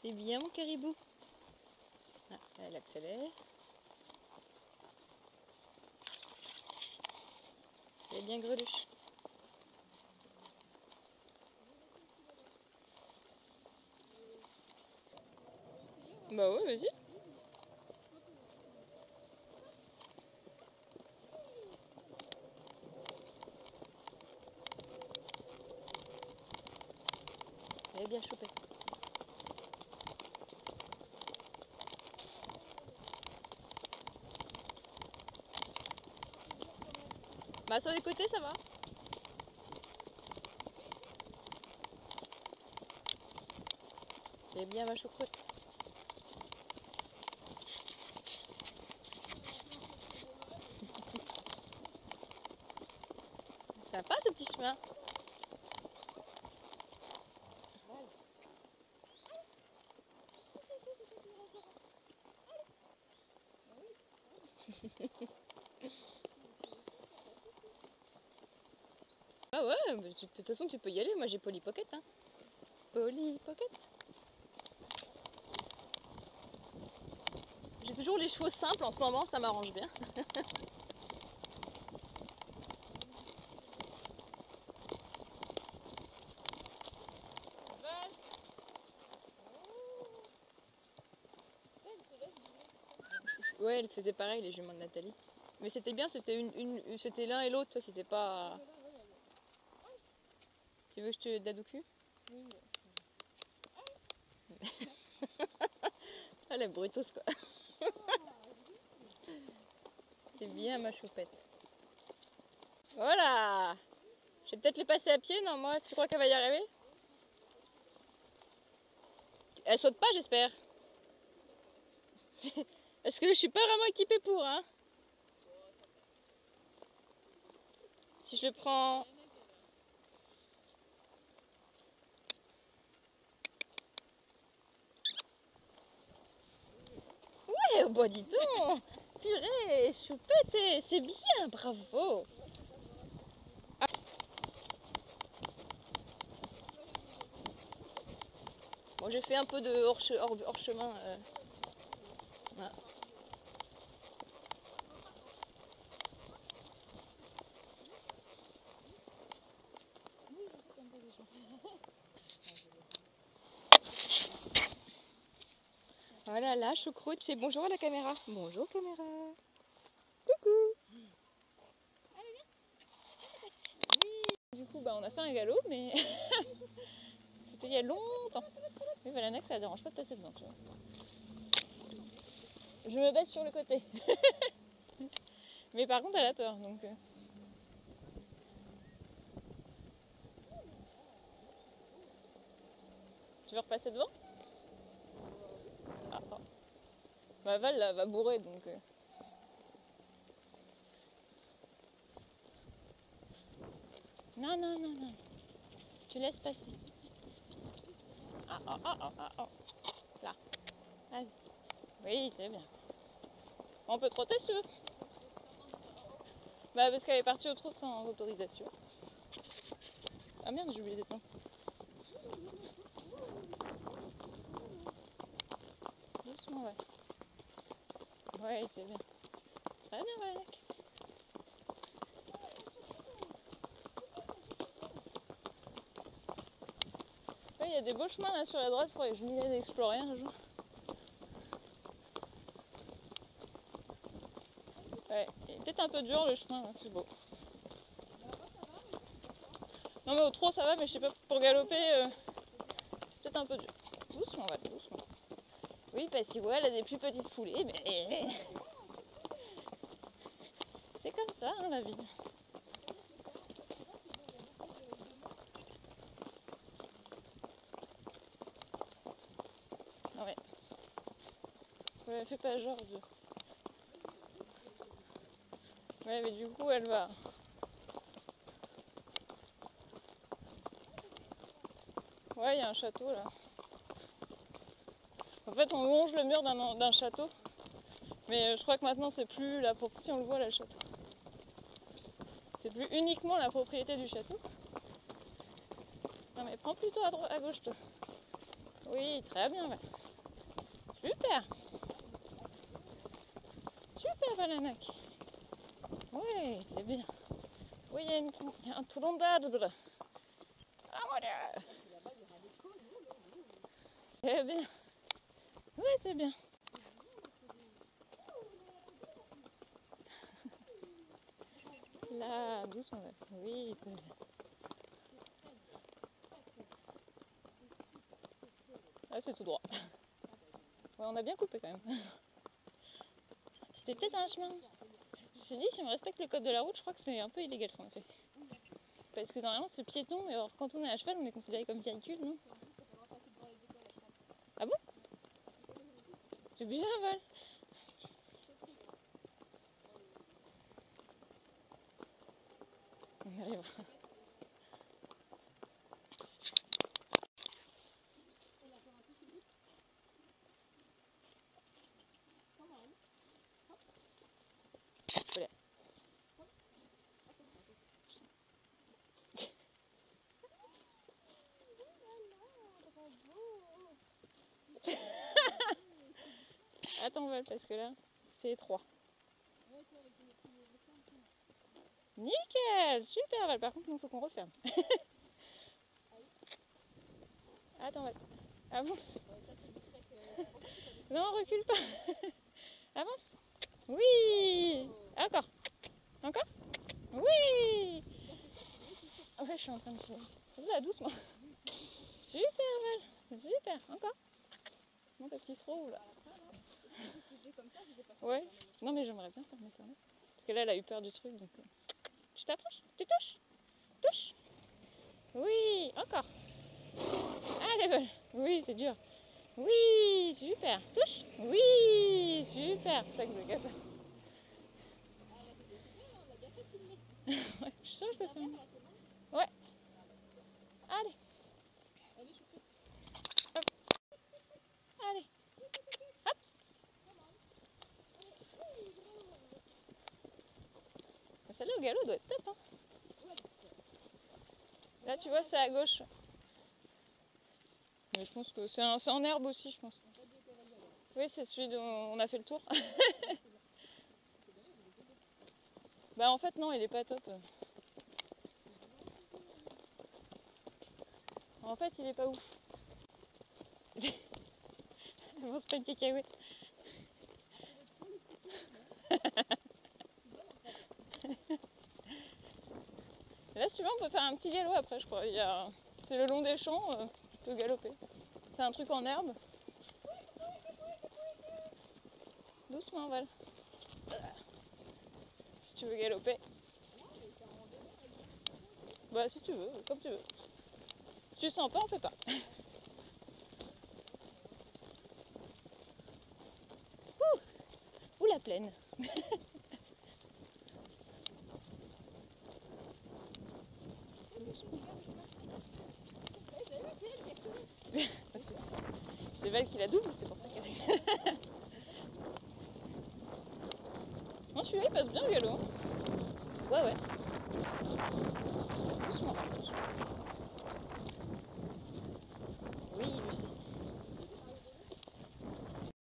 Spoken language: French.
C'est bien mon caribou. Ah, elle accélère. C'est bien greluche. Bah ouais, vas-y. Elle est bien chopée. Bah sur les côtés ça va. Elle est bien ma choucroute. Sympa ce petit chemin. Ah ouais, de toute façon tu peux y aller, moi j'ai Polly Pocket. Hein. Polly Pocket. J'ai toujours les chevaux simples en ce moment, ça m'arrange bien. Ouais, elle faisait pareil les juments de Nathalie. Mais c'était bien, c'était l'un et l'autre, c'était pas... Tu veux que je te dadoucue? Oui. Ah la brutos quoi. C'est bien ma choupette. Voilà. Je vais peut-être les passer à pied, non moi, tu crois qu'elle va y arriver? Elle saute pas j'espère. Parce que je suis pas vraiment équipée pour hein. Si je le prends... Ouais, oh bah dis donc. Purée, choupette, c'est bien, bravo. Ah. Bon, j'ai fait un peu de hors chemin. Voilà. Voilà, la choucroute fait bonjour à la caméra. Bonjour caméra. Coucou. Oui, du coup, bah, on a fait un galop, mais c'était il y a longtemps. Oui, Valanac, ça ne dérange pas de passer devant, tu vois. Je me baisse sur le côté. Mais par contre, elle a peur, donc... Tu veux repasser devant? Ah, ah. Bah, Val, là, va bourrer, donc... Non, non, non, non. Tu laisses passer. Ah, ah, ah, ah, ah, ah. Là. Vas-y. Oui, c'est bien. On peut trotter si tu veux. Bah, parce qu'elle est partie au trot sans autorisation. Ah merde, j'ai oublié d'éteindre. Doucement, ouais. Ouais, c'est bien. Très bien, Valanac. Ouais, il y a des beaux chemins là sur la droite, faudrait que je m'y aille explorer un jour. Ouais, il est peut-être un peu dur le chemin, là. C'est beau. Non mais au trot ça va, mais je sais pas, pour galoper, c'est peut-être un peu dur. Doucement, Val, doucement. Oui, parce que ouais, elle a des plus petites foulées, mais... C'est comme ça, hein, la vie. Ouais. Ouais, fais pas genre de... Ouais, mais du coup, elle va... Ouais, il y a un château, là. En fait, on longe le mur d'un château. Mais je crois que maintenant, c'est plus la propriété... Si on le voit, là, le château. C'est plus uniquement la propriété du château. Non, mais prends plutôt à gauche, toi. Oui, très bien. Val. Super. Super, Valanac. Oui, c'est bien. Oui, il y a un tronc d'arbre. Ah, voilà. C'est bien. Oui, c'est bien. Là, doucement. Oui, c'est bien. Là, c'est tout droit. Ouais, on a bien coupé quand même. C'était peut-être un chemin. Ceci dit, si on respecte le code de la route, je crois que c'est un peu illégal ce qu'on a fait. Parce que normalement c'est piéton, mais alors quand on est à cheval, on est considéré comme véhicule, non? Ah bon? C'est bien, Val. On arrive. Voilà. Attends, Val, parce que là, c'est étroit. Nickel, super, Val. Par contre, il faut qu'on referme. Attends, Val. Avance. Non, recule pas. Avance. Oui. Encore. Encore. Oui. Ouais, je suis en train de finir. Là, doucement. Super, Val. Super. Encore. Non, parce qu'il se roule là. Ouais. Non, mais j'aimerais bien faire mes tournées. Parce que là, elle a eu peur du truc, donc... Tu t'approches. Tu touches. Touche. Oui. Encore. Allez, Val. Oui, c'est dur. Oui, super. Touche. Oui, super. Sac de gâteau. Ouais, je suis sûre que je peux faire mieux. Ouais. Allez. Hop. Allez. Hop. Celle-là au galop doit être top. Hein. Là, tu vois, c'est à gauche. Mais je pense que c'est en herbe aussi, je pense. Oui, c'est celui dont on a fait le tour. Bah en fait non, il est pas top. En fait, il est pas ouf. Bon, c'est pas une cacahuète. Là, si tu veux, on peut faire un petit galop après, je crois. C'est le long des champs, tu peux galoper. C'est un truc en herbe. Doucement, Val. Si tu veux galoper. Bah si tu veux, comme tu veux. Si tu sens pas, on fait pas. Ouh, la plaine. Parce que c'est Val qui la double, c'est pour ça qu'elle est. Non, celui-là il passe bien le galop. Ouais, ouais. Doucement, doucement.